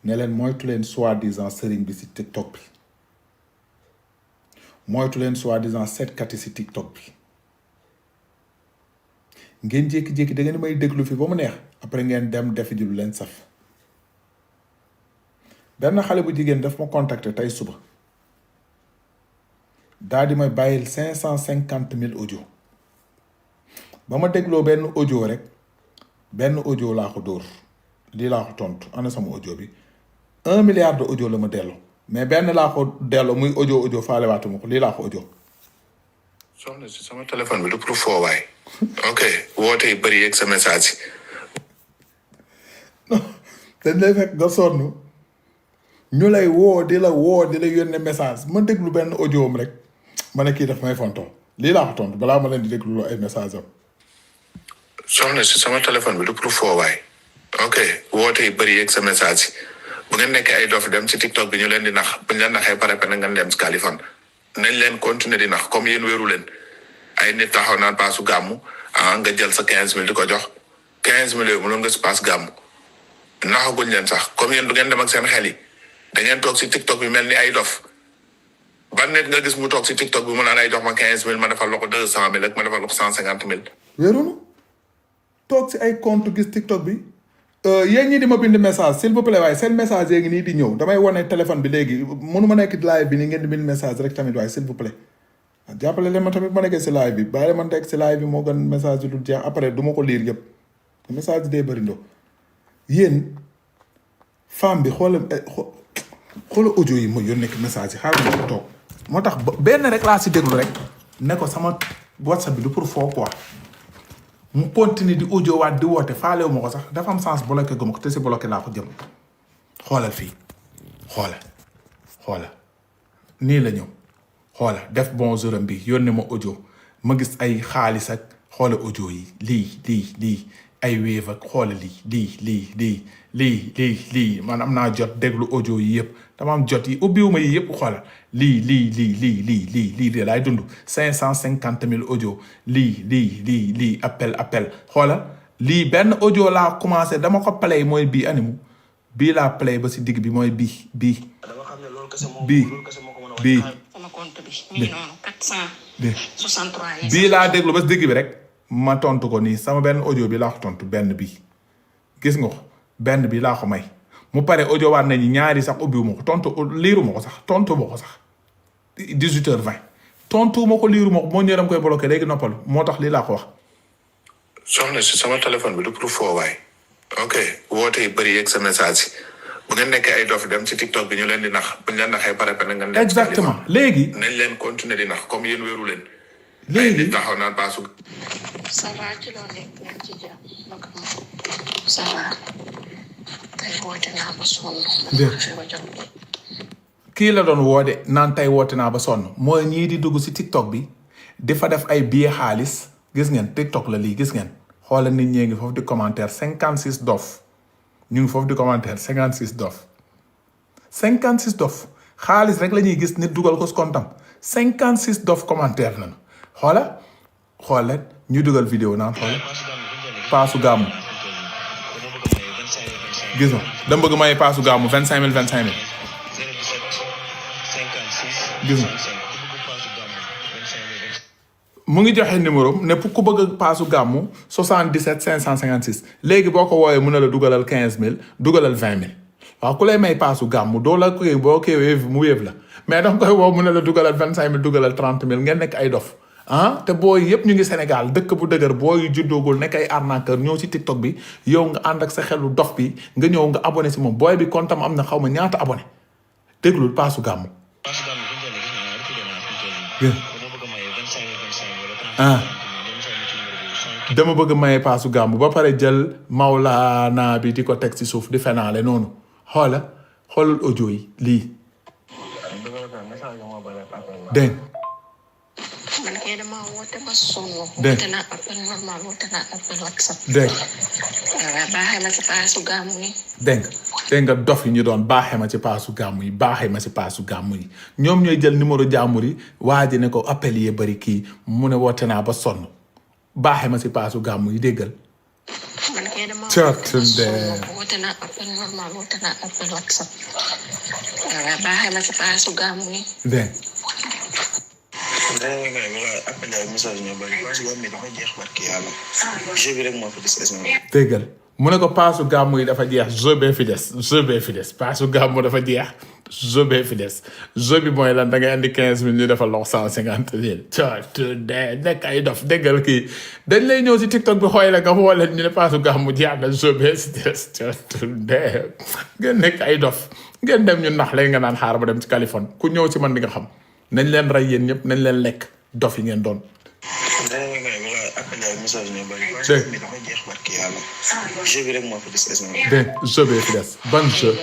ne leen moytu leen soi-disant sëriñ bi si TikTok bi moytu leen soi-disant seetkat yi si TikTok bi ngeen jékki-jékki da ngeen may déglu fi ba mu neex après ngeen dem defi ji lu leen saf benn xale bu jigéen daf ma contacter tey suba daal di may bàyyil 550,000 audio ba ma dégloo benn audio rek benn audio laa ko dóor lii laa ko tontu ana sama audio bi 1 milliard de audio la ma delloo mais benn laa ko delloo muy audio faale waatuma ko lii laa ko audio. soxna si sama téléphone bi du pour foowaay. ok woote yi bëri yeeg sa message yi. non dañ lay fekk nga sonn ñu lay woo di la yónnee message ma déglu benn audio am rek ma ne kii daf may fontoo lii laa ko tontu balaa ma leen di déglu ay message am. soxna si sama téléphone bi du pour foowaay. ok woote yi bëri yeeg sa message yi bu ngeen nekkee ay dof dem ci TikTok bi ñu leen di nax bu ñu leen naxee pare na ngeen dem ci Kaliphone nañ leen continuer di nax comme yéen wéeru leen ay nit taxaw naan paasu gàmmu nga jël sa 15,000 di ko jox 15,000 yooyu mënoon nga si paas gàmmu naxaguñ leen sax comme yéen du ngeen dem ak seen xel yi da ngeen toog si TikTok bi mel ni ay dof ban nit nga gis mu toog si TikTok bi mu naan ay jox ma 15,000 ma defal la ko 200,000 ak ma defal la ko 150,000. wéeru na toog si ay compte gis TikTok bi. yéen ñi di ma bind message s'il vous plaît waaye seen message yee ngi nii di ñëw damay wane téléphone bi léegi mënu ma nekk live bi ni ngeen di bind message rek tamit waaye s'il vous plaît jàppale leen ma tamit ma nekkee si live bi bàyyi ma nekk si live bi moo gën message yi du jeex après du ma ko lire yëpp message yi dee bëri ndo yéen femme bi xoola audio yi ma yónnee message yi xaaral ma ko toog moo tax benn rek laa si déglu rek ne ko sama WhatsApp bi du pour foo quoi mu continue di audio waat di woote faalewu ma ko sax dafa am sens bloqué gu ma ko te si bloqué laa ko jëm xoolal fii xoola nii la ñëw xoola def bonjour am bi yónnee ma audio ma gis ay xaalis ak xoola audio yi lii ay Wave ak xoola lii man am naa jot déglu audio yi yëpp dama am jot yi ubbiwuma yi yëpp xoola lii de laay dund 550,000 audio lii appel xoola lii benn audio laa commencé dama ko play mooy bii animu bii laa play ba si digg bi mooy bii bii laa déglu ba si digg bi rek ma tontu ko nii sama benn audio bi laa ko tontu benn bii gis nga ko benn bi laa ko may mu pare audio waat nañu ñaari sax ubbiwuma ko tontu liiruma ko sax tontu ma ko sax 18h20 tontu ma ko liiruma ko moo ñëw dama koy bloqué léegi noppalu moo tax lii laa ko wax. soxna si sama téléphone bi du pour foowaay. ok woote yi bëri yeeg sa message yi bu ngeen nekkee ay dof dem ci TikTok bi ñu leen di nax bu ñu leen naxee pare na ngeen. exactement léegi. nañ leen continuer di nax comme yéen wéeru leen. léegi ay nit taxaw naan paasu. ça va ci loo nekk yaa ngi ci jàmm ça va tey woote naa ba sonn. kii la doon woote naan tey woote naa ba sonn mooy ñii di dugg si TikTok bi di fa def ay billet xaalis gis ngeen TikTok la lii gis ngeen xoolal nit ñee ngi foofu di commentaire 56 dof ñu ngi foofu di commentaire 56 dof 56 dof xaalis rek la ñuy gis nit dugal ko si kontam 56 dof commentaire nañu xoola ñu dugal vidéo naan xoola paasu gàmmu gis nga dama bëgg may paasu gàmmu 25,000 gis nga mu ngi joxe numéro ne pour ku bëgg paasu gàmmu 77 556 léegi boo ko wooyee mën na la dugalal 15,000 dugalal 20,000 waaw ku lay may paasu gàmmu doo la koy boo koy wéev mu wéev la mais danga koy woo mën na la dugalal 25,000 dugalal 30,000 ngeen nekk ay dof te booy yëpp ñu ngi Sénégal dëkk bu dëgër booy juddoogul nekk ay arnaqueur ñëw ci TikTok bi yow nga ànd ak sa xelu dof bi nga ñëw nga abonné si moom booy bi kontam am na xaw ma ñaata abonné déglul paasu gàmmu dama bëgg maye paasu gàmmu ba pare jël Maulana bi di ko teg ci suuf di fenaale noonu xoolal audio yi lii dégg man kay dama woote ba sonn. dégg woote naa appel normal woote naa appel WhatsApp. dégg waaw baaxee ma ci paasu gàmmu yi. dégg nga dof yi ñu doon baaxee ma ci paasu gàmmu yi baaxee ma ci paasu gàmmu yi ñoom ñooy jël numéro jàmbur yi waa ji ne ko appel yi bari kii mu ne woote naa ba sonn baaxee ma ci paasu gàmmu yi déggal. man kay dama Cottunde. woote naa appel normal woote naa appel WhatsApp waaw baaxee na si paasu gàmmu yi dégg déggal mu ne ko paasu gàmmu yi dafa jeex jeu bee fi des paasu gàmmu dafa jeex jeu bee fi des jeu bi mooy lan da ngay andi 15 000 ñu defal lox 150 000 cottunde nekk ay dof déggal kii dañ lay ñëw si TikTok bi xooy la nga woo leen ñu ne paasu gàmmu jeex na jeu bee si des cottunde ngeen nekk ay dof ngeen dem ñu nax lay nga naan xaar ba dem ci Californie ku ñëw ci man di nga xam nañ leen rey yéen ñëpp nañ leen lekk dof yi ngeen doon. jeu bee fi des ban jeu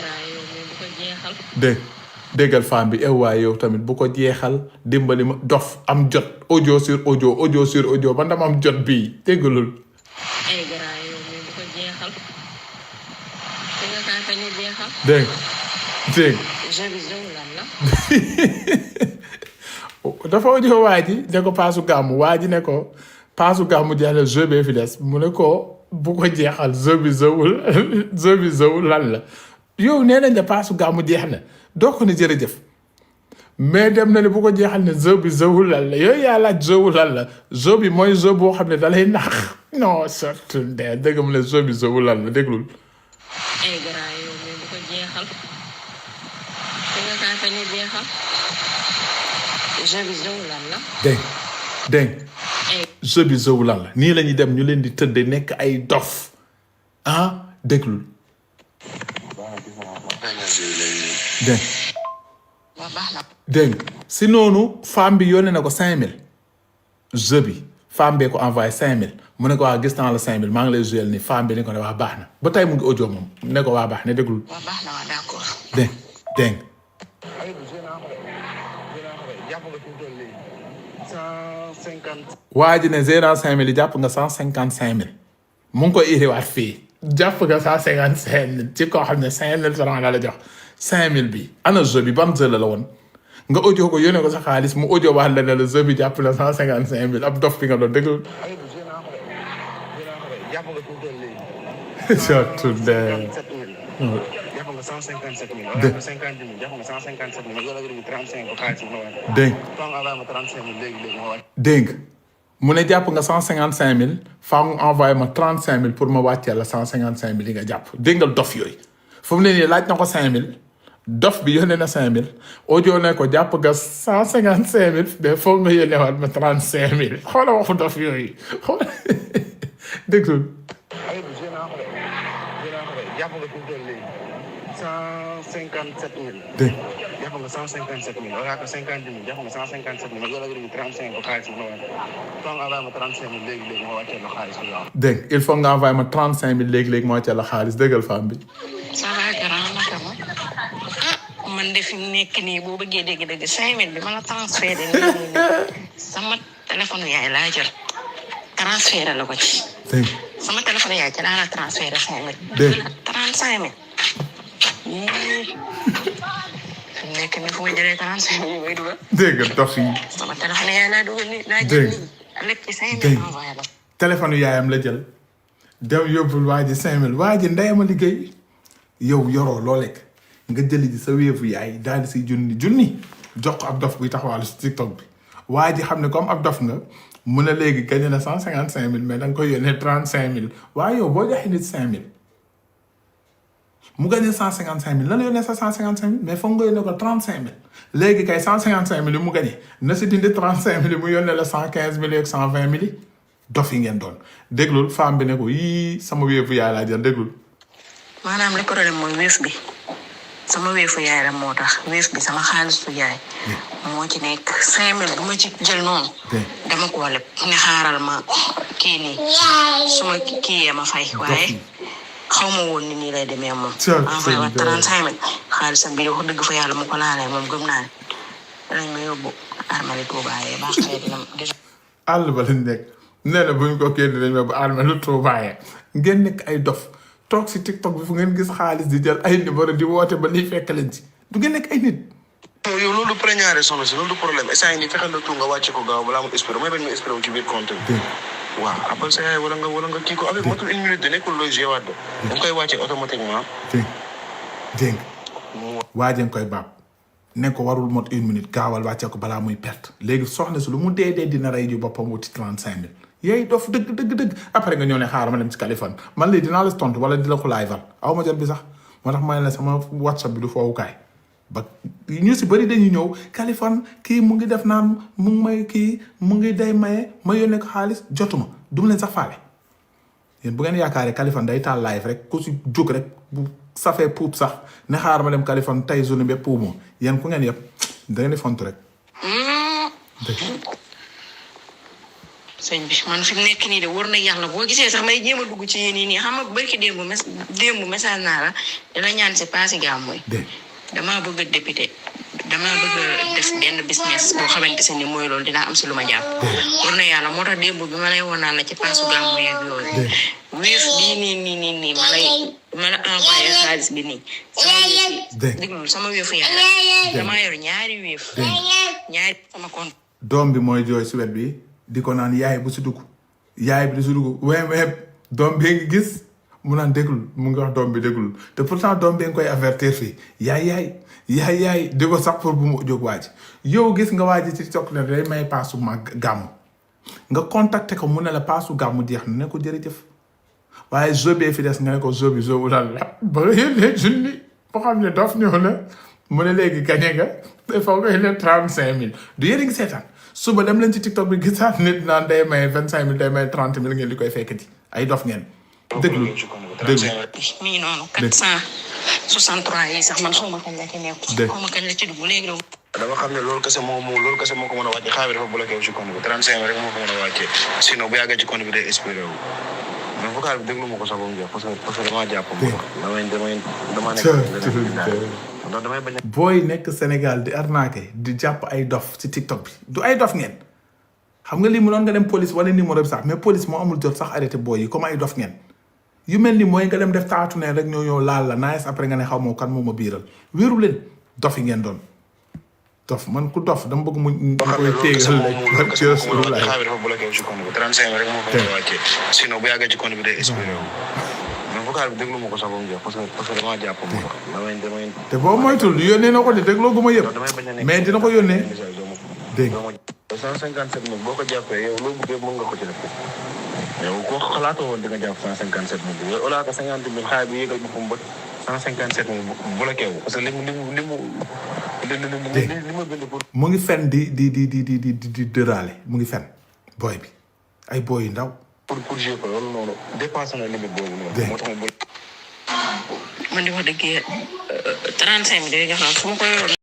déggal femme bi waaye yow tamit bu ko jeexal dimbali ma dof am jot audio sur audio man dama am jot bii déggalul. dégg dafa audio waa ji ne ko paasu gàmmu waa ji ne ko paasu gàmmu jeex la jeu bee fi des mu ne ko bu ko jeexal jeu bi zëwul lan la yow nee nañ la paasu gàmmu jeex na doo ko ne jërëjëf mais dem na ne bu ko jeexal ne jeu bi zëwul lan la yooyu yaa laaj zëwul lan la jeu bi mooy jeu boo xam ne da lay nax non surtout dëgg mu ne jeu bi zëwul lan la déglul. dégg jeu bi zëw lan la nii la ñuy dem ñu leen di tëdde nekk ay dof déglul. dégg si noonu femme bi yónnee na ko 5000 jeu bi femme bee ko envoyé 5000 mu ne ko waa gis naa la 5000 maa ngi lay joué nii femme bi ne ko ne waa baax na ba tey mu ngi audio moom ne ko waa baax na déglul. dégg waa ji ne zéro 5000 jàpp nga 155000 mu ngi koy iriwaat fii jàpp nga 155000 ci koo xam ne 5000 francs la jox 5000 bi ana jeu bi ban jeu la woon nga audio ko yónnee ko sa xaalis mu audio wax la ne la jeu bi jàpp na 155000 ab dof bi nga doon déglu. dégg mu ne jàpp nga 155000 faa mu envoyé ma 35000 pour ma wàccee la 155000 yi nga jàpp dégg nga dof yooyu fu mu ne nii laaj na ko 5000 dof bi yónnee na 5000 audio ne ko jàpp nga 155000 mais foog nga yónneewaat ma 35000 xoola waxu dof yooyu xool dégg nga. 157 000. dégg jàpp nga 157 000 wala 50 000 jàpp nga 157 000 yow la nga 35 ko xaalis ma waat faut nga envoyé ma 35 000 léegi ma wàccee la xaalis bi waaw. dégg il faut nga envoyé ma 35 000 léegi ma wàccee la xaalis déggal femme bi. ça va grand naka ma man de fi mu nekk nii boo bëggee dégg-dégg 5000 bi ma la transféré nii sama téléphone yaay laa jël transféré la ko ci. dégg sama téléphone yaay ci laa la transféré 5000. dégg 35 000. nekk ni fu ma jëlee 35 000 may dugal. dégg nga dof yi. sama téléphone yaay laa dugal nii laa jël nii lépp ci 5000 envoyé la. téléphone yaayam la jël dem yóbbul waa ji 5000 waa ji ndeyama liggéey yow yoroo loo lekk nga jëli ji sa wéefu yaay daal di si junni jox ko ab dof buy taxawaalu si TikTok bi waa ji xam ne comme ab dof nga mun na léegi gagné na 155000 mais da nga koy yónnee 35000 waaye yow boo joxee nit 5000 mu gagné 155000 lan la yónnee sa 155000 mais foog nga yónnee ko 35000 léegi kay 155000 yi mu gagné na si dindi 35000 yi mu yónnee la 115000 ak 120000 yi dof yi ngeen doon déglul femme bi ne ko yii sama wéefu yaay laa jël déglul. maanaam li problème mooy wéef bi sama wéefu yaay la moo tax wéef bi sama xaalisu yaay moo ci nekk 5000 bu ma ci jël noonu dama ko leb ne xaaral ma kii nii suma kii yee ma fay waaye xaw ma woon ni nii lay demee moom envoyé wa 35000 xaalisam bi wax dëgg fa yàlla mu ko laalee moom gëm naa ne danañ ma yóbbu armali tuubaaye baax xëy dina àll ba lañ nekk nee na buñ ko kii dinañ ma ba armali tuubaaye ngeen nekk ay dof toog si TikTok bi fu ngeen gis xaalis di jël ay numéro di woote ba liy fekk leen ci du ngeen nekk ay nit. yow loolu préñaare soxna si loolu du problème instant yii nii fexeel la tuut nga wàcce ko gaaw balaa mu espérer mooy bañ ma espérer wu ci biir compte bi. waaw après sa yaay wala nga kii ko avec matul 1 minute de nekkul looy géwaat de da nga koy wàccee automatiquement. dégg waa jën koy baab ne ko warul mot 1 minute gaawal wàccee ko balaa muy perte léegi soxna si lu mu dee dina rey ju boppam wuti 35 000 yooyu dof dëgg après nga ñëw ne xaaral ma dem ci Kaliphone man lii dinaa la tontu wala di la ko laay val aw ma jot bi sax moo tax ma ne la sama WhatsApp bi du foowukaay ba ñu si bëri dañuy ñëw Kaliphone kii mu ngi def naan mu ngi may kii mu ngi day maye ma yónnee ko xaalis jotuma du mu leen sax faale yéen bu ngeen yaakaaree Kaliphone day taal live rek ku si jóg rek bu safee puub sax ne xaar ma dem Kaliphone tey journée bi puumoo yéen ku ngeen yëpp da ngeen di fontu rek. sëñ bi man fi mu nekk nii de war na yàlla boo gisee sax may jéem a dugg ci yéen nii xam nga barki démb message naa la dina ñaan si passé gàmmu yi. damaa bëgg a député damaa bëgg a def benn business boo xamante ne mooy loolu dinaa am si lu ma jàpp. war na yàlla moo tax démb bi ma lay woon naan la ci passu gàmmu yeeg yooyu. wéef bii nii ma la envoyé xaalis bi nii. sama wéefu yàlla. damaa yor ñaari wéef. ñaari sama compte. doom bi mooy jooy si wet bi di ko naan yaay bu si dugg yaay bi di si dugg weeb doom bi ngi gis mu naan déglul mu ngi wax doom bi déglul te pourtant doom bi nga koy avertir fii yaay di ko sax pour bu mu jóg waaj yow gis nga waaj ci TikTok ne day may paasu ma gàmmu nga contacté ko mu ne la paasu gàmmu jeex na ne ko jërëjëf waaye jeu bi fi des nga ne ko jeu bi jeu wu daal la ba yéen junni boo xam ne dof ñëw na mu ne léegi gañe nga te foog nga yéen 35 000 du yéen a ngi seetaan suba dem leen ci TikTok bi gisaat nit naan day may 25 000 day may 30 000 ngeen di koy fekkati ay dof ngeen. déglu mi ngi noonu 463 yi sax man xaw ma kañ la ci nekk. xaw ma kañ la ci dugg léegi donc. dama xam ne loolu kese moo ko mën a wàcce xaaral dafa bloqué wu ci compte bi 35 rek moo ko mën a wàcce sinon bu yàggee ci compte bi day expiré wu. mais vocal bi déglu ma ko sax ba mu jeex parce que damaa jàpp dama nekk. booy nekk Sénégal di arnaqué di jàpp ay dof ci TikTok bi du ay dof ngeen xam nga lii mu doon nga dem police wala numéro bi sax mais police moo amul jot sax arrêté booy yi comme ay dof ngeen yu mel ni mooy nga dem def taatu ne rek ñoo laal la nice après nga ne xaw ma kan moo ma biiral wéeru leen dof yi ngeen doon dof man ku dof dama bëgg mu koy téegal rek ci Rasulullah xaaral dafa bloqué wu ci compte bi 35 rek moo ko mën a wàccee sinon bu yàggee ci compte bi day expiré wu. vocal bi déglu ma ko sax ba mu jeex parce que damaa jàpp mu wax damay te boo moytul yónnee na ko de dégloo gu ma yëpp mais dina ko yónnee dégg 157 000 boo ko jàppee yow loo bëggee mën nga ko ci def yow koo xalaatoo woon di nga jàpp 157 000 yow au lieu que 50 000 xaay bi yéegal boppam bët 157 000 bloqué wu parce que li ma bind pour mu ngi fen di dëraale mu ngi fen booy bi ay booy yu ndaw pour jouer ko loolu noonu dépassé na limite boobu noonu. moo tax man di wax dëgg 35 000 jox na fu ma ko yoroon.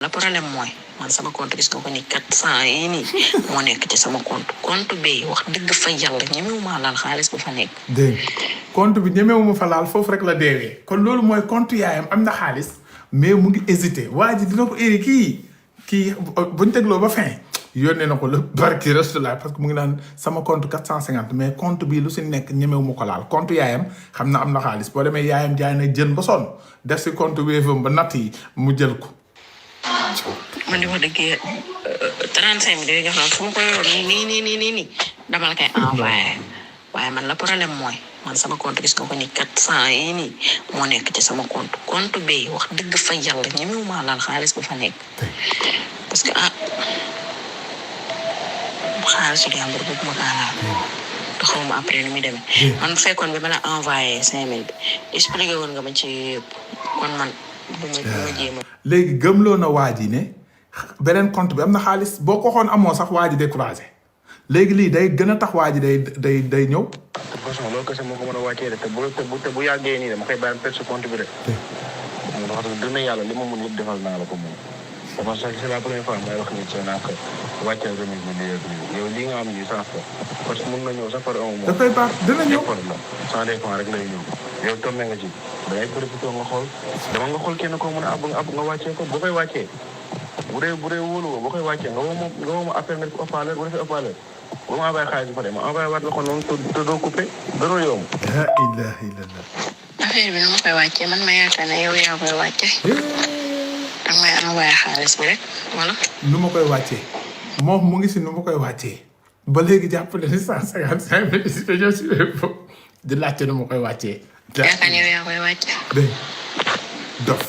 le problème mooy man sama compte gis nga ko ni 400 yi nii moo nekk ci sama compte bi wax dëgg fa yàlla ñemewuma laal xaalis bu fa nekk. dégg compte bi ñemewuma fa laal foofu rek la deewee kon loolu mooy compte yaayam am na xaalis mais mu ngi hésité waa ji dina ko iri kii buñ tegloo ba fin. yónnee na ko la barki Rasulullah parce que mu ngi naan sama compte 450 mais compte bii lu si nekk ñemewu ma ko laal compte yaayam xam na am na xaalis boo demee yaayam jaay na jën ba sonn def si compte Wave ba natt yi mu jël ko. man di wax dëgg 35 000 jox na fu ma ko yoroon nii dama la koy envoyé waaye man la problème mooy man sama compte gis nga ko ni 400 yi nii moo nekk ci sama compte bi wax dëgg fa yàlla ñemewuma laal xaalis bu fa nekk parce que xaalis bi jàmbur bëgg ma kaa laal te xaw ma après ni muy demee man fekkoon bi ma la envoyé 5000 bi expliqué woon nga ma ci kon man du ma jéem a. léegi gëmloo na waa ji ne beneen compte bi am na xaalis boo ko xoon amoo sax waa ji découragé léegi lii day gën a tax waa ji day ñëw. de façon loolu kese moo ko mën a wàccee de te bu yàggee nii dama koy bàyyi perte compte bi de. moom wax dëgg yàlla li ma mun yëpp defal naa la ko moom. parce que c'est la première fois may wax ni ci naa ko wàcceel remise bi yow lii nga am nii sans parce que mën na ñëw sax par un mois. dafay baax dina ñëw sans dépend rek lay ñëw yow tombé nga ci da ngay profité nga xool dama nga xool kenn koo mën a ab nga wàccee ko boo koy wàccee bu dee wóolu woo boo koy wàccee nga woo ma appel nga def haut-parleur bu defee haut-parleur ba ma envoyé xaalis bi pare ma envoyé waat la ko noonu te doo coupé doo yomb. la ilaha illallah. affaire bi nu ma koy wàccee man ma yaakaar ne yow yaa koy wàccee. danga may envoyé xaalis bi rek wala. nu ma koy wàccee moom mu ngi si nu ma koy wàccee ba léegi jàppale ni 155 000 dañoo si wépp di laajte nu ma koy wàccee. yaakaar ne yaa koy wàcce. dégg dof.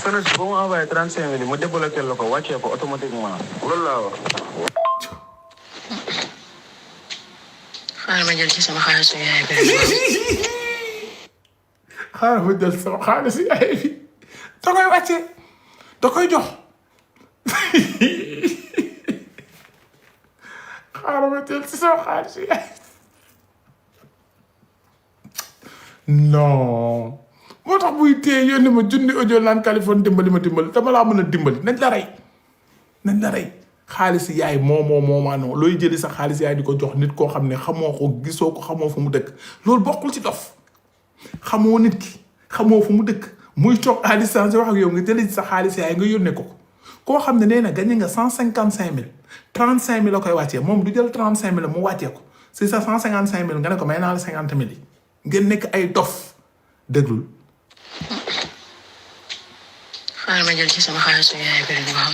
Soxna si ba mu envoyé 35 000 ma débloqué la ko wàccee ko automatiquement loolu laa wax. xaaral ma jël ci sama xaalisu yaay bi. xaaral ma jël sama xaalisu yaay bi da koy wàccee da koy jox xaaral ma jël ci sama xaalisu yaay non moo tax buy téye yónni ma junni audio naan Kaliphone dimbali ma dama laa mën a dimbali nañ la rey xaalis yaay moomaanoo looy jëli sa xaalis yaay di ko jox nit koo xam ne xamoo ko gisoo ko xamoo fu mu dëkk loolu bokkul ci dof xamoo nit ki xamoo fu mu dëkk muy toog à distance wax ak yow nga jëli sa xaalis yaay nga yónnee ko koo xam ne nee na gagné nga 155 000 35 000 la koy wàccee moom du jël 35 000 mu wàccee ko si sa 155 000 nga ne ko may naa la 50 000 yi ngeen nekk ay dof déglul. xaaral ma jël ci sama xaalisu yaay bi di xam.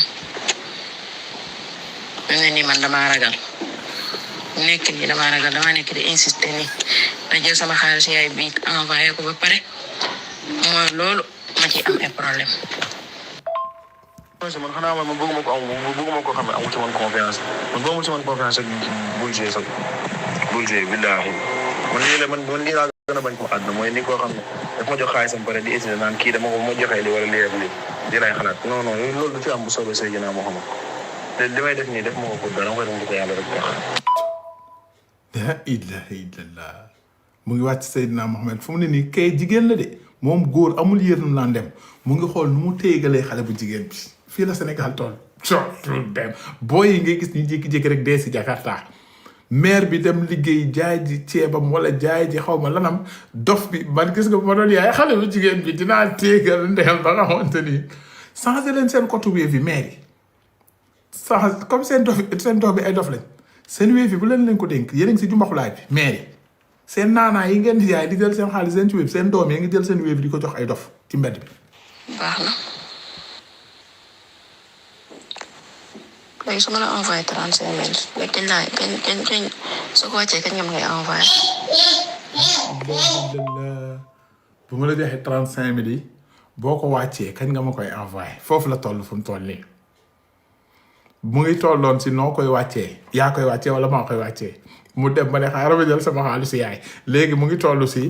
ne ni man damaa ragal nekk nii damaa ragal damaa nekk di insister nii ma jël sama xaalis yaay bi envoyé ko ba pare mooy loolu ma ci am ay problème. man xanaa man bëgguma ko xam ne amul ci man confiance man boo amul ci man confiance rek bul joué sax bul joué billaahi man lii laa gën a bañ ko àdduna mooy ni koo xam ne daf ma jox xaalisam pare di hésité naan kii dama ko ma joxee li wala lii lay xalaat non loolu du ci am bu soobee Seydina Muhammad te li may def nii def ma ko pour dara ma koy def ko yàlla rek tax. la ilaha illallah mu ngi wàcc Seydina Mohamed fu mu ne nii kay jigéen la de moom góor amul yéenam naan dem mu ngi xool nu mu téyegalee xale bu jigéen bi fii la Sénégal toll cootul dem booy yi ngay gis ñu jékki-jékki rek dee si Jakarta maire bi dem liggéey jaay ji ceebam wala jaay ji xaw ma lanam dof bi man gis nga ma doon yaay xale bu jigéen bi dinaa téyegal ndeyam ba nga xamante ni changé leen seen côté wéef yi maire yi sax comme seen dof bi ay dof lañ seen wéef yi bu leen ko dénk yéen a ngi si jumbaxulaay bi maire yi seen naanaa yi ngeen di jaay di jël seen xaalis seen ci wéef seen doom yi ngi jël seen wéef di ko jox ay dof ci mbedd bi. baax na léegi su ma la envoyé 35 000 léegi kañ laay kañ su ko wàccee kañ nga ma ngay envoyé. bu ma la joxee 35 000 yi boo ko wàccee kañ nga ma koy envoyé foofu la toll fu mu toll nii. mu ngi tolloon si noo koy wàccee yaa koy wàccee wala maa koy wàccee mu dem ba ne xaaral ma jël sama xaalisu yaay léegi mu ngi toll si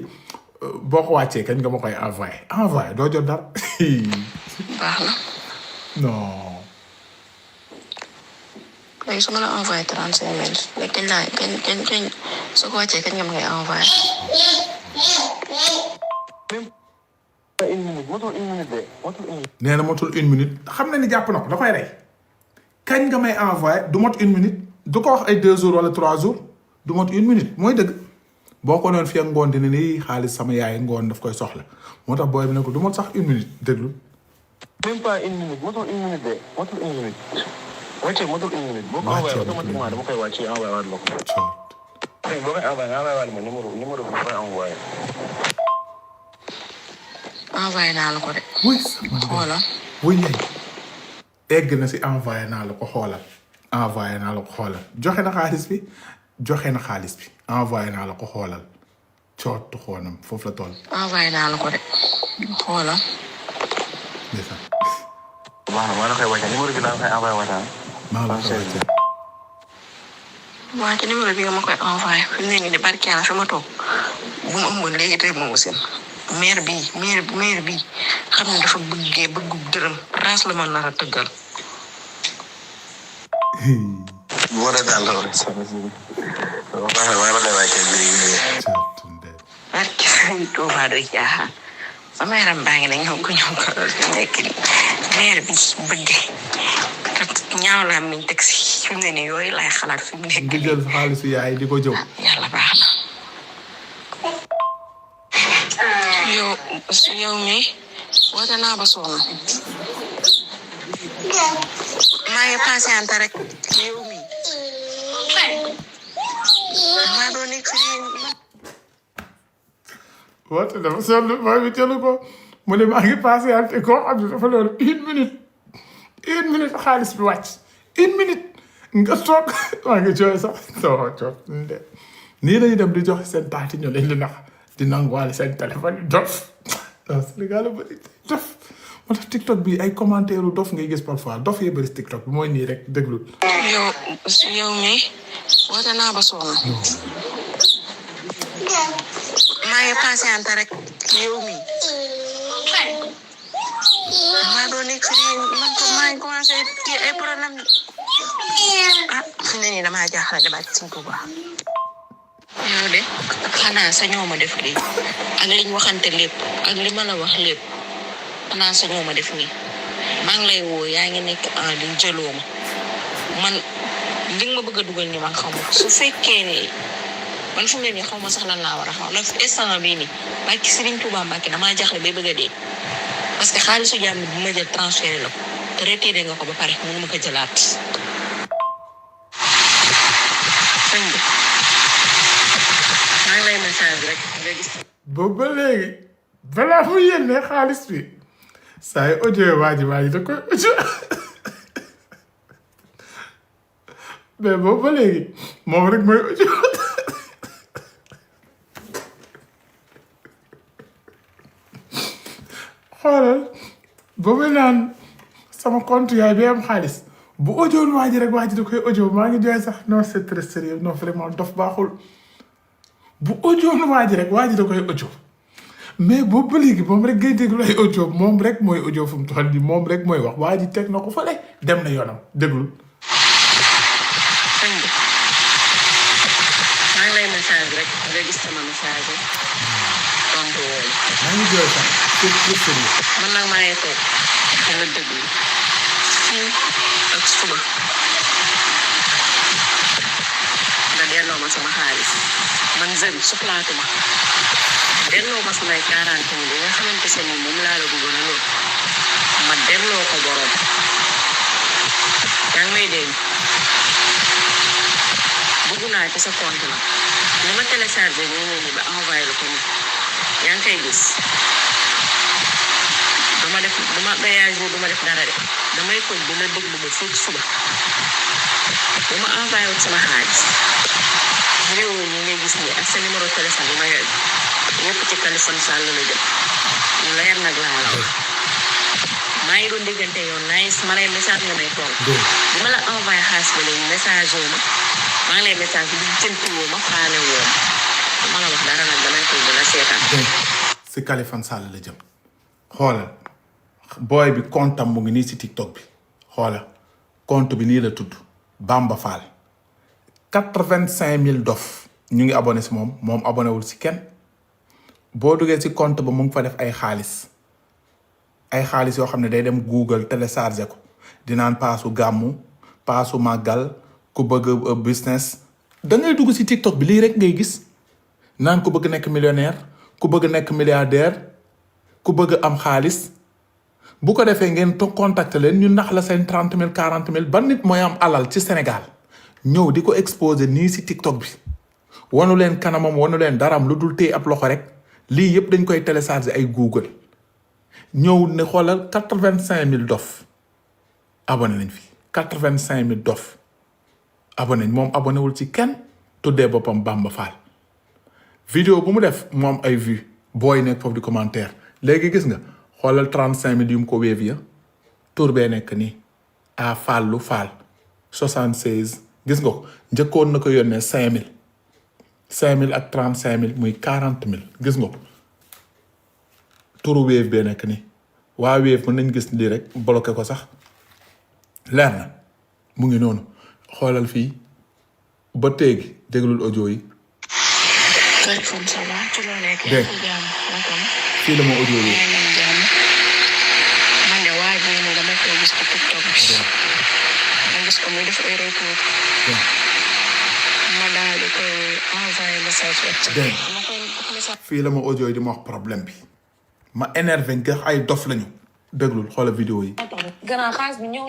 boo ko wàccee kañ nga ma koy envoyé doo jot dara. baax na. non. léegi su ma la envoyé 35 000 léegi kañ laay kañ su ko wàccee kañ nga ma koy envoyé. nee na motul 1 minute xam na ni jàpp na ko da koy rey. kañ nga may envoyé du mot 1 minute du ko wax ay 2 jours wala 3 jours du mot 1 minute mooy dëgg boo ko noon fii ak ngoon dina ni xaalis sama yaay ngoon daf koy soxla moo tax booy bi ne ko du mot sax 1 minute déglu. même pas 1 minute motul 1 minute de motul 1 minute. wàccee motul 1 minute. boo ko envoyé automatiquement dama koy wàccee envoyé waat la ko. boo koy envoyé nga envoyé waat ma numéro bi koy envoyé. envoyé naa la ko de. oui sama xoolal. oui yaay. egg na si envoyé naa la ko xoolal envoyé naa la ko xoolal joxe na xaalis bi envoyé naa la ko xoolal cootu xoonam foofu la toll. envoyé naa la ko de xoolal. ndeysaan. waaw maa la koy wàccee numéro bi laa koy envoyé waat maa la koy wàccee. waa ci numéro bi nga ma koy envoyé fi mu ne nii de barke Yàlla fi ma toog bu ma ëmboon léegi tey ma wasin maire bi xam ne dafa bëggu dërëm raas la ma nar a tëggal. moo la daal la woon sama si maa la koy wàccee bi barke Sëriñ Tuubaa du jaaxaan sama yaram baa ngi ne ñëw ko nekk maire bi bëgge ñaaw laa miñ teg si fi mu ne nii yooyu laay xalaat fi mu nekk nga jël xaalisu yaay di ko jëw. yàlla baax na. yow mi woote naa ba sonn maa ngi patiente rek yow mi maa doon nekk si woote dafa sonn maa ngi jëlu ko mu ne maa ngi patiente koo xam ne dafa loolu 1 minute 1 1 minute xaalis bi wàcc 1 minute nga toog maa ngi jooy sax soo jot nii lañu dem di joxe seen parti ñu leen di nax di nanguwaale seen téléphone dof non Sénégal la bëri dof moo tax TikTok bi ay commentaire dof ngay gis parfois dof yee bëri TikTok bi mooy nii rek déglu. yow mi woote naa ba sonn maa ngi patiente rek yow mi maa doon nekk fii man ko maa ngi commencé kii ay problème fi ne nii damaa jaaxle de bàcc suñ ko baax yow de xanaa sañoo ma def lii ak liñ waxante lépp ak li ma la wax lépp xanaa sañoo ma def nii maa ngi lay woo yaa ngi nekk en ligne jëloo ma man li nga ma bëgg a dugal ni man xaw ma su fekkee ne man fu mu ne nii xaw ma sax lan laa war a xaw ndax instant bii nii barki Serigne Touba Mbacke damaa jaaxle bay bëgg a dee parce que xaalisu jàmm bi ma jël transféré la ko te retiré nga ko ba pare mënu ma ko jëlaat. maa ngi lay message rek nga gis. boobu ba léegi balaa mu yénnee xaalis bi saa yu audio waa ji da koy audio mais boobu ba léegi moom rek mooy audio xoolal boobu naan sama compte yaay bi am xaalis bu audio waa ji rek waa ji da koy audio maa ngi jooy sax non c'est très sérieux non vraiment dof baaxul bu audio waa ji rek waa ji da koy audio mais boobu ba léegi moom rek ngay déglu ay audio moom rek mooy audio fu mu toll nii moom rek mooy wax waa ji teg na ko fële dem na yoonam déglul. maa ngi lay message rek nga gis sama message rek tontu woo maa ngi jooy sax c'est très sérieux. man nag maa ngi toog di la déglu fii ak suba nga delloo ma sama xaalis man Zane soxlaatuma delloo ma samay 40 000 yi nga xamante ne moom laa la bëggoon a lool ma delloo ko borom yaa ngi may dégg bëgg naa ci sa compte la li ma téléchargé nii ba envoyé la ko nii yaa ngi koy gis duma voyage duma def dara de damay ko dina déglu ba fii suba bu ma envoyé wut sama xaalis vidéo yi ngay gis nii ak sa numéro téléphone yi ma yor yëpp ci téléphone Sall la jëm lu leer nag laa la wax maa ngi doon déggante yoon nice ma lay message nga may toll bu ma la envoyé xaalis ba léegi message wu ma maa ngi lay message bi jëntu woo ma faale woo ma ma la wax dara nag damay koy dina seetaan si Kaliphone Sall la jëm xoolal booy bi compte am mu ngi nii si TikTok bi xoolal compte bi nii la tudd Bamba Fall 85 000 dof ñu ngi abonné si moom abonné wul si kenn boo duggee si compte ba mu ngi fa def ay xaalis yoo xam ne day dem Google téléchargé ko dinaan paasu gàmmu paasu màggal ku bëgg business da ngay dugg si TikTok bi lii rek ngay gis naan ku bëgg nekk millionnaire ku bëgg nekk milliardaire ku bëgg am xaalis bu ko defee ngeen contacter leen ñu nax la seen 30 000 40 000 ban nit mooy am alal ci Sénégal ñëw di ko exposer nii si TikTok bi wanu leen kanamam wanu leen daram lu dul téye ab loxo rek lii yëpp dañ koy télécharger ay Google ñëw ne xoolal 85 000 dof abonné nañ fi 85 000 dof abonné moom abonné wul ci kenn tuddee boppam Bamba Fall vidéo bu mu def moom ay vues booy nekk foofu di commentaire léegi gis nga xoolal 35 000 yu mu ko wéev ya tur bee nekk nii à Fallu Fall 76 gis nga ko njëkkoon na ko yónnee 5 000 ak 35 000 muy 40 000 gis nga ko turu wéev bee nekk nii waa wéev mën nañ gis lii rek bloqué ko sax leer na mu ngi noonu xoolal fii ba téegi déglul audio yi. Kaliphone ça va ci loo nekk dégg fii la ma audio yi. man de waa ji ne dama koy gis ci TikTok bi ma gis ko muy def ay retour ma daal di koy envoyé message WhatsApp fii la ma audio yi di ma wax problème bi ma énervé nga ay dof lañu déglul xoolal vidéo yi. gannaaw xaalis bi ñëw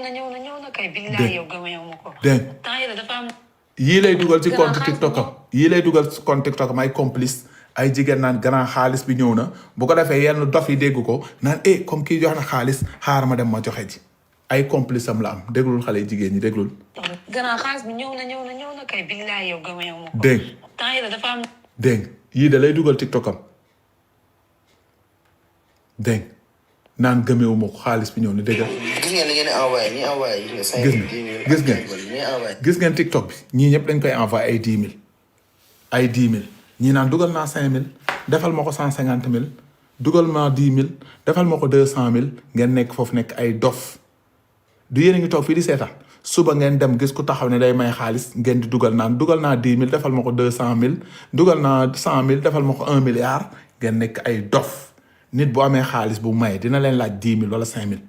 na kay billaay yow gëma yow ma ko dégg temps yi dafa am yii lay dugal ci compte TikTok am yii lay dugal ci compte TikTok am ay complice ay jigéen naan grand xaalis bi ñëw na bu ko defee yenn dof yi dégg ko naan comme kii jox na xaalis xaar ma dem ma joxe ji ay complice am la am déglul xale jigéen ñi déglul. gannaaw xaalis bi ñëw na kay billaay yow gëmee ma ko. dégg temps yii dafa am. dégg yii da lay dugal TikTok am dégg naan gëmeewuma ko xaalis bi ñëw ne dégg gis ngeen li ngeen envoyé ñi envoyé gis ngeen TikTok bi ñii ñëpp dañ koy envoyé ay 10 000 ay 10 000 ñii naan dugal naa 5 000 defal ma ko 150 000 dugal ma 10 000 defal ma ko 200 000 ngeen nekk foofu nekk ay dof du yéen a ngi toog fii di seetaan suba ngeen dem gis ku taxaw ne day may xaalis ngeen di dugal naan dugal naa 10 000 defal ma ko 200 000 dugal naa 100 000 defal ma ko 1 milliard ngeen nekk ay dof. nit bu amee xaalis bu maye dina leen laaj 10 000 wala 5 000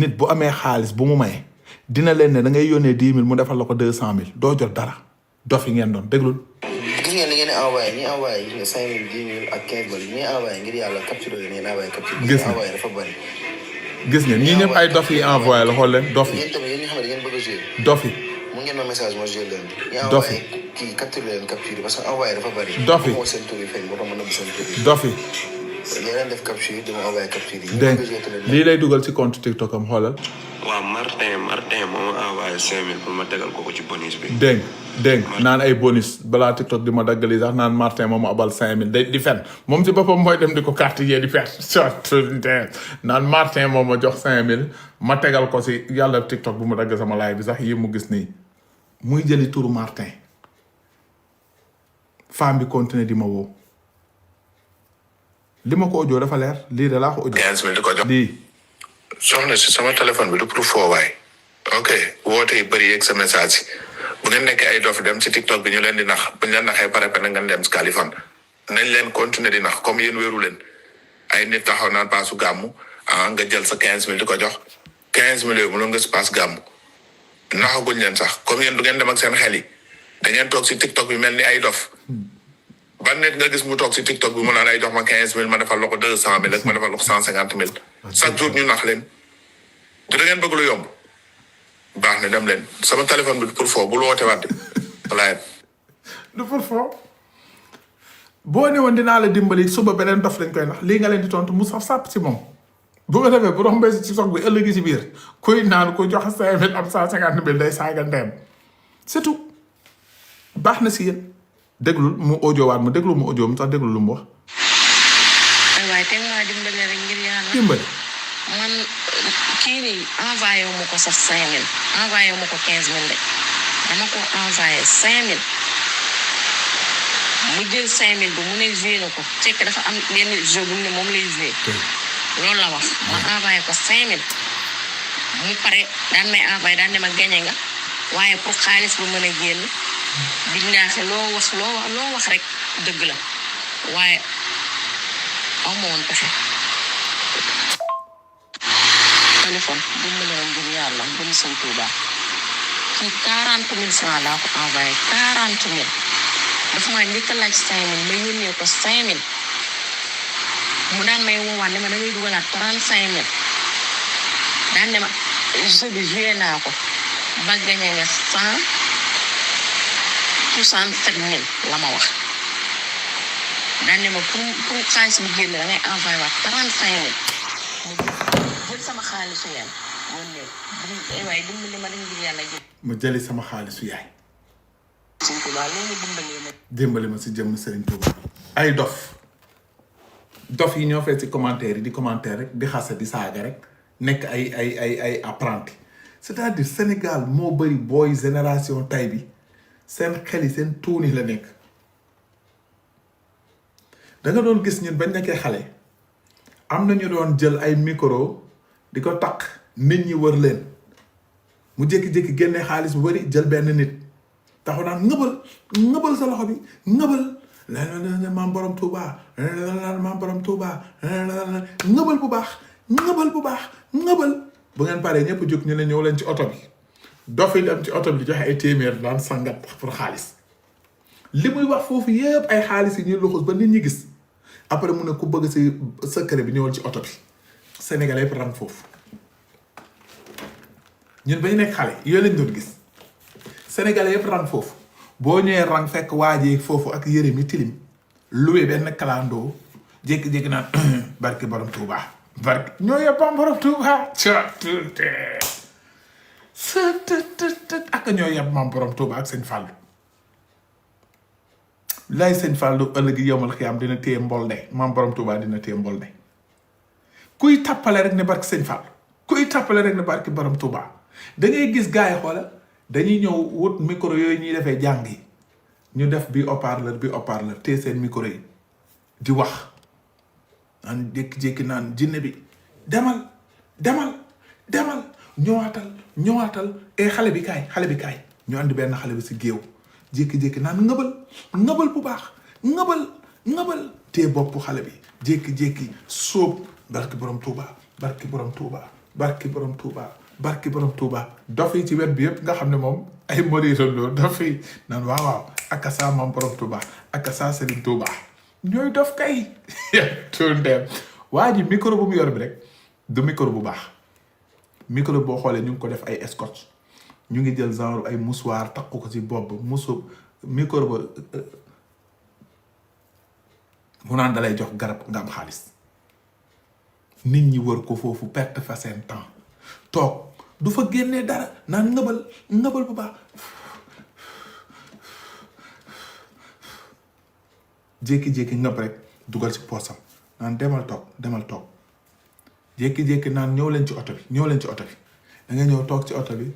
nit bu amee xaalis bu mu maye dina leen ne da ngay yónnee 10 000 mu defal la ko 200 000 doo jot dara dof yi ngeen doon déglul. gis ngeen li ngeen envoyé ñi envoyé 5 000 10 000 ak 15 000 ñi envoyé ngir yàlla capture yi ngeen envoyé capture. gis nga envoyé dafa bëri. gis ngeen ñii ñëpp ay dof yi envoyé la xool leen dof yi. yéen tamit yéen ñi xam ne da ngeen bëgg a jouer. dof yi. mu ngeen ma message ma jouer leen. dof yi ñi envoyé kii capture leen capture parce que envoyé dafa bëri. dof yi moo seen tur yi feeñ moo tax mën na bu seen tur yi. dof yi. leen def capture dama envoyé capture yi. dégg lii lay dugal ci compte TikTok am xoolal. waaw Martin moo ma envoyé 5000 pour ma tegal ko ci bonus bi. dégg naan ay bonus balaa TikTok di ma daggali sax naan Martin moo ma abal 5000 day di fen moom ci boppam mooy dem di ko carte yee di perte naan Martin moo ma jox 5000 ma tegal ko si yàlla TikTok bu mu dagg sama live bi sax yi mu gis nii muy jëli turu Martin femme bi continuer di ma woo li ma ko audio dafa leer lii de laa ko audio. 15 000 di ko jox lii. soxna si sama téléphone bi du pour foowaay. ok woote yi bëri yeeg sa message yi bu ngeen nekkee ay dof dem si TikTok bi ñu leen di nax bu ñu leen naxee pare na ngeen dem si Kaliphone nañ leen continuer di nax comme yéen wéeru leen ay nit taxaw naan paasu gàmmu nga jël sa 15 000 di ko jox 15 000 yooyu mënoo nga si paas gàmmu naxaguñ leen sax comme yéen du ngeen dem ak seen xel yi da ngeen toog si TikTok bi mel ni ay dof. ban nit nga gis mu toog si TikTok bi mu naan ay jox ma 15 000 ma defal la ko 200 000 ak ma defal la ko 150 000 chaque jour ñu nax leen te da ngeen bëgg lu yomb baax na dem leen sama téléphone bi pour foofu bul woote waat walaay. du pour foofu boo ne woon dinaa la dimbali suba beneen dof lañ koy nax lii nga leen di tontu mu saf sàpp si moom bu ko defee bu rombee si TikTok bi ëllëgi si biir kuy naan ku jox 5 000 am 150 000 day saaga ndeem c'est tout baax na si yéen. déglul mu audio waat mu déglu mu audio mu sax déglu lu mu wax. waaye teg maa dimbali rek ngir yàlla. dimbali. man kii nii envoyé wu ma ko sax 5000 envoyé wu ma ko 15000 de dama ko envoyé 5000 mu jël 5000 bi mu ne joué na ko fekk dafa am yenn jeu bu ne moom lay joué. loolu la wax ma envoyé ko 5000 mu pare daan may envoyé daan ne ma gagné nga waaye pour xaalis bu mën a génn. billaahi loo wax rek dëgg la waaye aw ma woon pexe. téléphone bu mu ne ngir yàlla bu mu sëñ Tuuba kii 40 000 francs laa ko envoyé 40 000 dafa maa njëkk a laaj 5000 ma yónnee ko 5000 mu daan may woowaat ne ma da ngay dugalaat 35 000 daan ne ma jeu bi joué naa ko ba gagné nga 67 000 la ma wax daan ne ma pour xaalis bu génn da ngay envoyé waat 35 000 mu jël sama xaalisu yaay waaye dimbali ma dañ ngir yàlla jël. ma jëli sama xaalisu yaay. Sëriñ Tuuba loolu dimbali ma. dimbali ma si jëmm Sëriñ Tuuba. ay dof yi ñoo fee si commentaire yi di commentaire rek di xase di saaga rek nekk ay apprenti c'est-à-dire Sénégal moo bëri booy génération tay bi. seen xel yi seen tuuni la nekk da nga doon gis ñun bañ nekkee xale am na ñu doon jël ay micro di ko takk nit ñi wër leen mu jékki-jékki génne xaalis bu bari jël benn nit taxaw naan ngëbal sa loxo bi ngëbal la maam borom Touba maam borom Touba ngëbal bu baax ngëbal bu ngeen paree ñëpp jóg ñu ne ñëw leen ci oto bi. dof yi dem ci oto bi di joxe ay téeméer daan sangat pour xaalis li muy wax foofu yëpp ay xaalis yi ñuy luxus ba nit ñi gis après mu ne ku bëgg si secret bi ñëwal ci oto bi Sénégalais yëpp rang foofu ñun ba ñu nekk xale yooyu lañ doon gis Sénégalais yëpp rang foofu boo ñëwee rang fekk waajee foofu ak yëre mi tilim loué benn kalandoo jékki-jékki naan barki borom Touba barke ñoo yeb maam borom Touba ak ñoo yeb maam borom Touba ak sëñ Fallou lay sëñ Fallou ëllëg yomal xiyaam dina téye mbol de maam borom Touba dina téye mbol de kuy tàppale rek ne barke sëñ Fallou kuy tàppale rek ne barke borom Touba da ngay gis gars yi xoola dañuy ñëw wut micro yooyu ñuy defee jàng yi ñu def bi haut-parleur téye seen micro yi di wax naan jékki-jékki naan jinne bi demal ñëwaatal xale bi kaay ñu andi benn xale bi si géew jékki-jékki naan ngëbal bu baax ngëbal téye bopp xale bi jékki-jékki sóob barki borom Touba dof yi ci wet bi yëpp nga xam ne moom ay modération loolu dof yi naan waaw ak saa maam borom Touba ak saa Serigne Touba ñooy dof kay tundeem waa ji micro bu mu yor bi rek du micro bu baax micro boo xoolee ñu ngi ko def ay scotch ñu ngi jël genre ay mouchoir takku ko ci bopp micro ba mu naan dalay jox garab nga am xaalis nit ñi wër ko foofu perte fa seen temps toog du fa génnee dara naan ngëbal bu baax jékki-jékki ngëb rek dugal ci poosam naan demal toog jékki-jékki naan ñëw leen ci oto bi da nga ñëw toog ci oto bi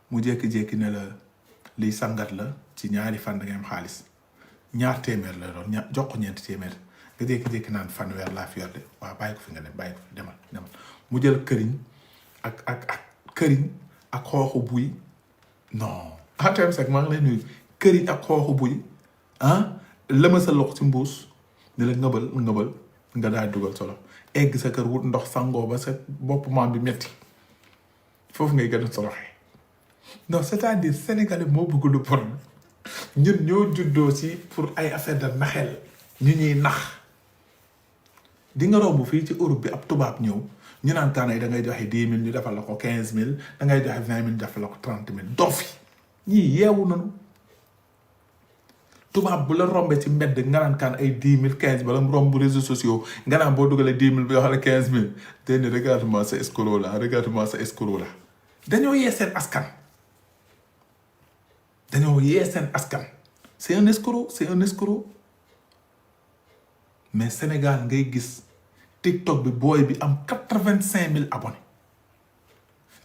mu jékki-jékki ne la liy sangat la ci ñaari fan da ngay am xaalis ñaar téeméer la doon jox ko ñeenti téeméer nga jékki-jékki naan fanweer laa fi yor de waaw bàyyi ko fi nga dem bàyyi ko fi demal mu jël këriñ ak këriñ ak xooxu buy non atem sec maa ngi lay nuyu këriñ ak xooxu buy lëma sa loxo ci mbuus ne la ngëbal nga daal dugal solo egg sa kër wut ndox sangoo ba sa bopp maam bi metti foofu ngay gën a soloxee non c'est-à-dire sénégalais moo bëgg lu bon ñun ñoo juddoo si pour ay affaire de naxel ñu ñuy nax di nga romb fii ci Europe bi ab tubaab ñëw ñu naan kaanay da ngay joxe 10 000 ñu defal la ko 15 000 da ngay joxe 20 000 ñu defal la ko 30 000 dof yi ñii yeewu nañu tubaab bu la rombee ci mbedd nga naan kaan ay 10 000 15 bala mu romb réseaux sociaux nga naan boo dugalee 10 000 bi yoo xam ne 15 000 te ni regarde-moi sa escroc la dañoo yee seen askan c'est un escroc mais Sénégal ngay gis TikTok bi booy bi am 85 000 abonnés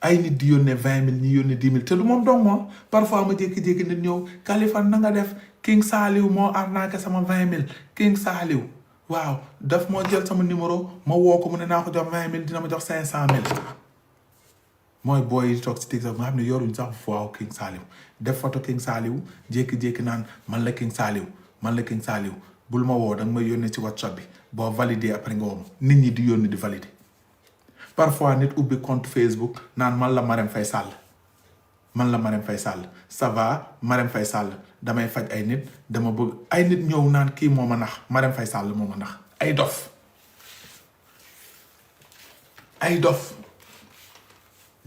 ay nit di yónnee 20 000 ñi yónnee 10 000 te du moom dong moom parfois ma jékki-jékki nit ñëw Kaliphone na nga def King Saliou moo arnaqué sama 20 000 King Saliou waaw daf moo jël sama numéro ma woo ko mu ne naa ko jox 20 000 dina ma jox 500 000 mooy booy yi toog si TikTok nga xam ne yoruñ sax waaw King Saliou def photo King Saliou jékki-jékki naan man la King Saliou bul ma woo danga may yónnee ci WhatsApp bi boo validé après nga woo ma nit ñi di yónni di valider parfois nit ubbi compte Facebook naan man la Marème Faye Sall ça va Marème Faye Sall damay faj ay nit dama bëgg ay nit ñëw naan kii moo ma nax Marème Faye Sall moo ma nax ay dof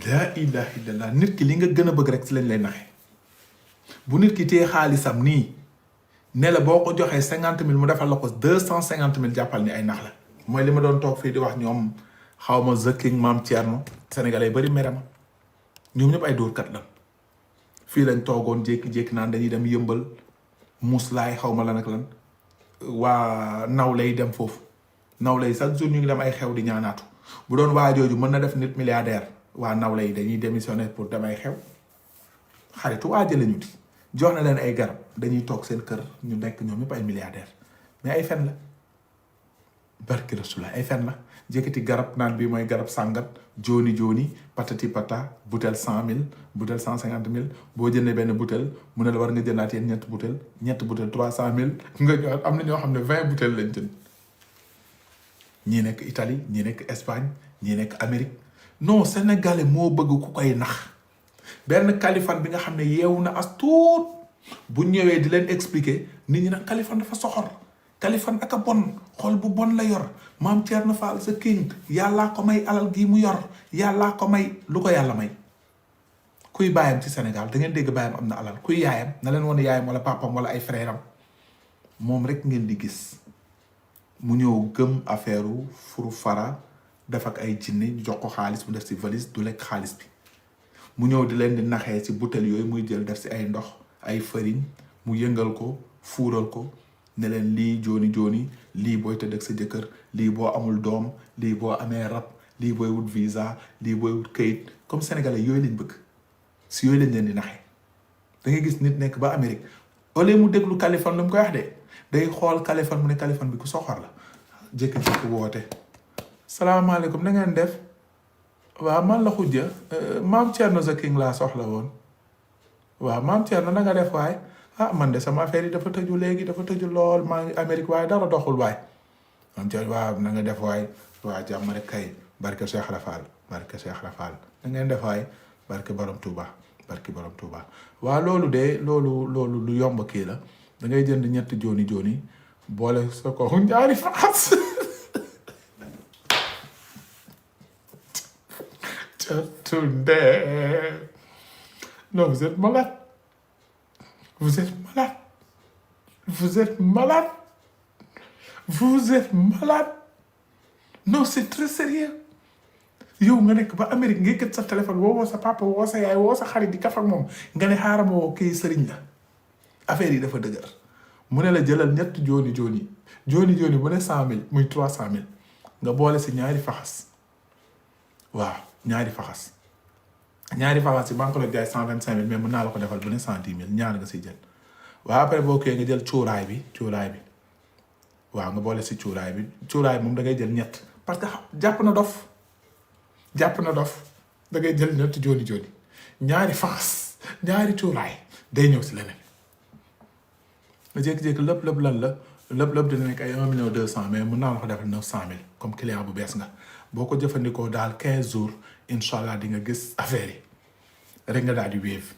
laa ilaha illallah nit ki li nga gën a bëgg rek si lañ lay naxee bu nit ki téye xaalisam nii ne la boo ko joxee 50 000 mu defal la ko 250 000 jàppal ni ay nax la mooy li ma doon toog fii di wax ñoom xaw ma The King Maam Thierno sénégalais yi bari mere ma ñoom ñëpp ay dóorkat la fii lañ toogoon jékki-jékki naan dañuy dem yëmbal muslaay xaw ma lan ak lan waa nawle yi dem foofu nawle yi chaque jour ñu ngi dem ay xew di ñaanaatu bu doon waa jooju mën na def nit milliardaire waa nawle yi dañuy démissionner pour dem ay xew xaritu waa jële ñu di jox na leen ay garab dañuy toog seen kër ñu nekk ñoom ñëpp ay milliardaire mais ay fen la barki Rasulullah ay fen la jëkkati garab naan bii mooy garab sàngat jooni patati pata butel 100 000 butel 150 000 boo jëndee benn butel mu ne la war nga jëndaat yéen ñett butel 300 000 nga ñëwaat am na ñoo xam ne 20 butel lañ jënd ñii nekk Italie ñii nekk Espagne ñii nekk Amérique non sénégalais moo bëgg ku koy nax benn Kaliphone bi nga xam ne yeewu na as tuut bu ñëwee di leen expliquer nit ñi nag Kaliphone dafa soxor Kaliphone ak a bon xol bu bon la yor maam Thierno Fall sa king yàllaa ko may alal gii mu yor yàllaa ko may lu ko yàlla may kuy baayam ci Sénégal da ngeen dégg baayam am na alal kuy yaayam na leen woon yaayam wala papam wala ay frère am moom rek ngeen di gis mu ñëw gëm affaire furu fara def ak ay jinne ñu jox ko xaalis mu def si valise du lekk xaalis bi mu ñëw di leen di naxee si butel yooyu muy jël def si ay ndox ay farine mu yëngal ko fuural ko ne leen lii jooni lii booy tëdd ak sa jëkkër lii boo amul doom lii boo amee rab lii booy wut visa lii booy wut kayit comme sénégalais yooyu lañ bëgg si yooyu lañ leen di naxee da ngay gis nit nekk ba Amérique au lieu mu déglu Kaliphone lu mu koy wax de day xool Kaliphone mu ne Kaliphone bi ku soxor la jékki-jékki woote salaamaaleykum na ngeen def waaw man la xujja maam Thierno The King laa soxla woon waaw maam Thierno na nga def waay man de sama affaire yi dafa tëju léegi dafa tëju lool maa ngi Amérique waaye dara doxul waay maam Thierno waaw na nga def waay waa jàmm rek kay barke Cheikh Rafal na ngeen def waay barke Borom Touba waaw loolu de loolu lu yomb kii la da ngay jënd ñetti jooni boole sa ko ñaari faxas Tunde non vous êtes malade vous êtes malade non c'est très sérieux yow nga nekk ba Amérique nga yëkkat sa téléphone woo sa papa woo sa yaay woo sa xarit di kaf ak moom nga ne xaaral ma woo kii sëriñ la affaire yi dafa dëgër mu ne la jëlal ñetti jooni bu ne 100,000 muy 300,000 nga boole si ñaari faxas waaw ñaari faxas yi maa ngi ko la jaay 125,000 mais mën naa la ko defal bu ne 110,000 ñaar nga siy jël waaw après boo koy nga jël cuuraay bi waaw nga boole si cuuraay bi moom da ngay jël ñett parce que jàpp na dof da ngay jël ñetti jooni ñaari faxas ñaari cuuraay day ñëw si leneen nga jékki-jékki lépp lan la lépp dina nekk ay 1,200,000 mais mën naa la ko defal 900,000 comme client bu bees nga boo ko jëfandikoo daal 15 jours incha allah di nga gis affaire yi rek nga daal di wéef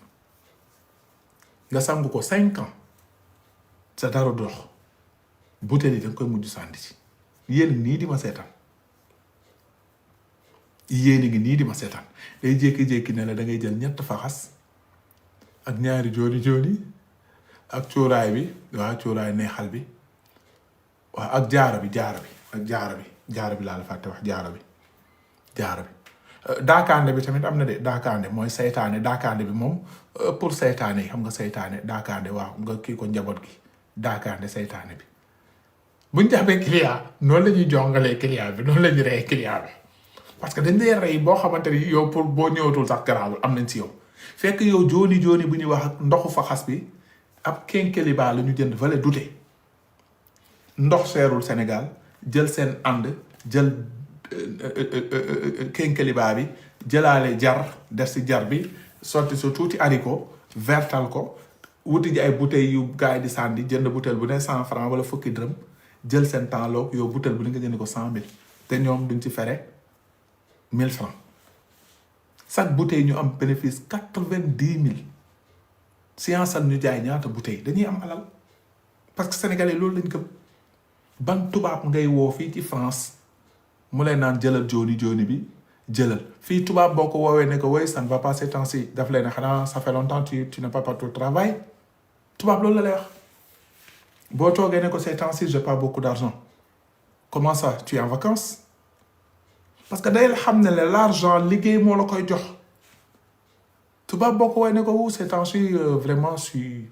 nga sangu ko 5 ans sa dara dox butéel yi da nga koy mujj sànni ci yéen nii di ma seetaan day jékki-jékki ne la da ngay jël ñett faxas ak ñaari jooni ak cuuraay bi waaw cuuraay neexal bi waaw ak jaara bi laa la fàtte wax jaara bi daakaande bi tamit am na de daakaande mooy saytaane daakaande bi moom pour saytaane yi xam nga saytaane daakaande waaw nga kii ko njaboot gi daakaande saytaane bi buñ jàppee client noonu la ñuy jongalee client bi noonu la ñuy rey client bi parce que dañ lay rey boo xamante ni yow pour boo ñëwatul sax garaawul am nañ si yow fekk yow jooni bu ñuy wax ak ndoxu faxas bi ab kénkeliba la ñu jënd fale dute ndox seerul Sénégal jël seen ànd jël kénkeliba bi jëlaale jar def si jar bi sotti sa tuuti haricot vertal ko wuti ji ay bouteilles yu gars yi di sànni jënd bouteille bu ne 100 francs wala fukki dërëm jël seen temps loog yow bouteille bu ne nga jënd ko 100,000 te ñoom duñ ci fere 1,000 francs chaque bouteille ñu am bénéfice 90,000 science ñu jaay ñaata bouteille dañuy am alal parce que sénégalais loolu lañ gëm ban tubaab ngay woo fii ci France mu lay naan jëlal jooni bi jëlal fii tubaab boo ko woowee ne ko woy ça ne va pas ces temps-ci daf lay ne xanaa ça fait longtemps tu n'as pas partout travail tubaab loolu la lay wax boo toogee ne ko ces temps-ci j'ai pas beaucoup d'argent comment ça tu es en vacances parce que day xam ne l'argent liggéey moo la koy jox tubaab boo ko woowee ne ko ces temps-ci vraiment je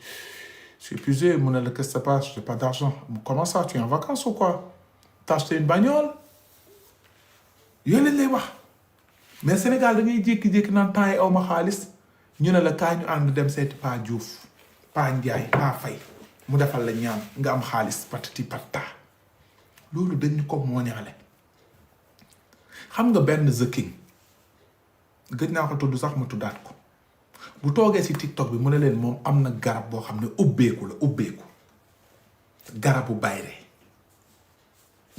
suis épuisé mu ne la qu'est-ce qui se passe j'ai pas d'argent comment ça tu es en vacances ou quoi t'as acheté une bagnole yooyu lañ lay wax mais Sénégal da ngay jékki-jékki naan temps yi aw ma xaalis ñu ne la kaa ñu ànd dem seeti Pa Diouf Pa Ndiaye Pa Faye mu defal la ñaan nga am xaalis patati patata loolu dañu ko mooñaale xam nga benn The King gëj naa ko tudd sax ma tuddaat ko bu toogee si TikTok bi mu ne leen moom am na garab boo xam ne ubbeeku garabu bayre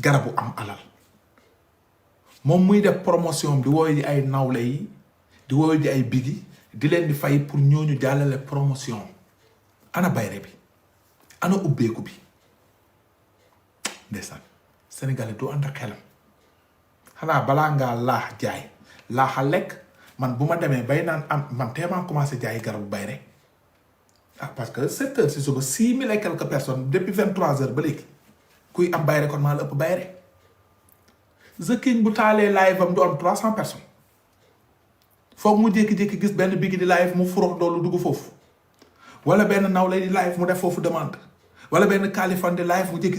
garabu am alal moom muy def promotion di wooyu ji ay nawle yi di wooyu ji ay bigi di leen di fay pour ñooñu jàllale promotion ana bayre bi ana ubbeeku bi ndeysaan sénégalais du ànd ak xelam xanaa balaa ngaa laax jaay laaxa lekk man bu ma demee bay naan am man teemaa commencé jaay garabu bayre parce que 7 heures si suba 6,000 et quelques personnes depuis 23 heures ba léegi kuy am bayre kon maa la ëpp bayre The King bu taalee live am du am 300 personnes foog mu jékki-jékki gis benn bigi di live mu furox doolu dugg foofu wala benn naw lay di live mu def foofu demande wala benn Kaliphone di live mu jékki